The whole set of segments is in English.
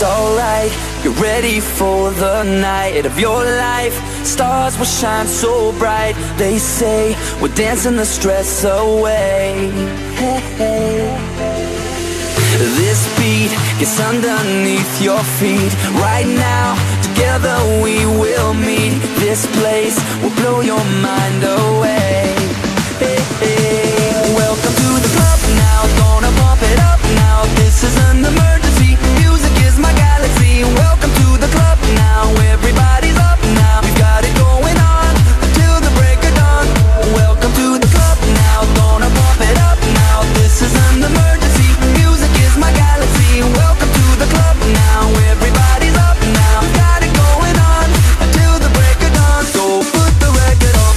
alright. Get ready for the night of your life. Stars will shine so bright. They say we're dancing the stress away. Hey, hey. This beat gets underneath your feet. Right now, together we will meet. This place will blow your mind away. Hey, hey. Welcome to the club now. Gonna pump it up now. This is an emergency. Music is my galaxy. Welcome to the club now. Everybody's up now. We've got it going on until the break of dawn. Welcome to the club now. Gonna pump it up now. This is an emergency. Music is my galaxy. Welcome to the club now. Everybody's up now. We've got it going on until the break of dawn. So put the record on.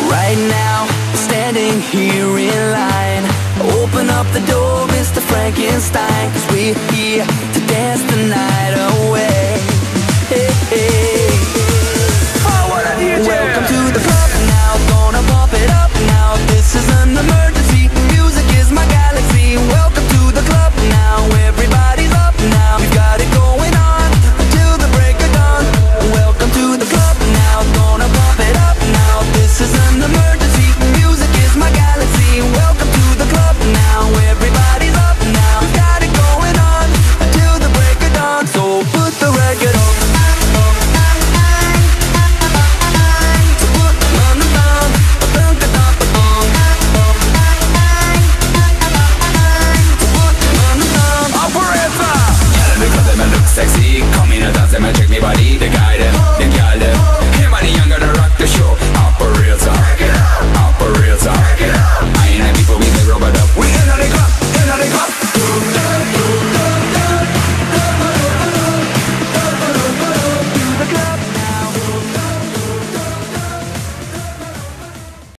Right now, we're standing here in line. Open up the door, Mr. Frankenstein, 'cause we're here to dance the night.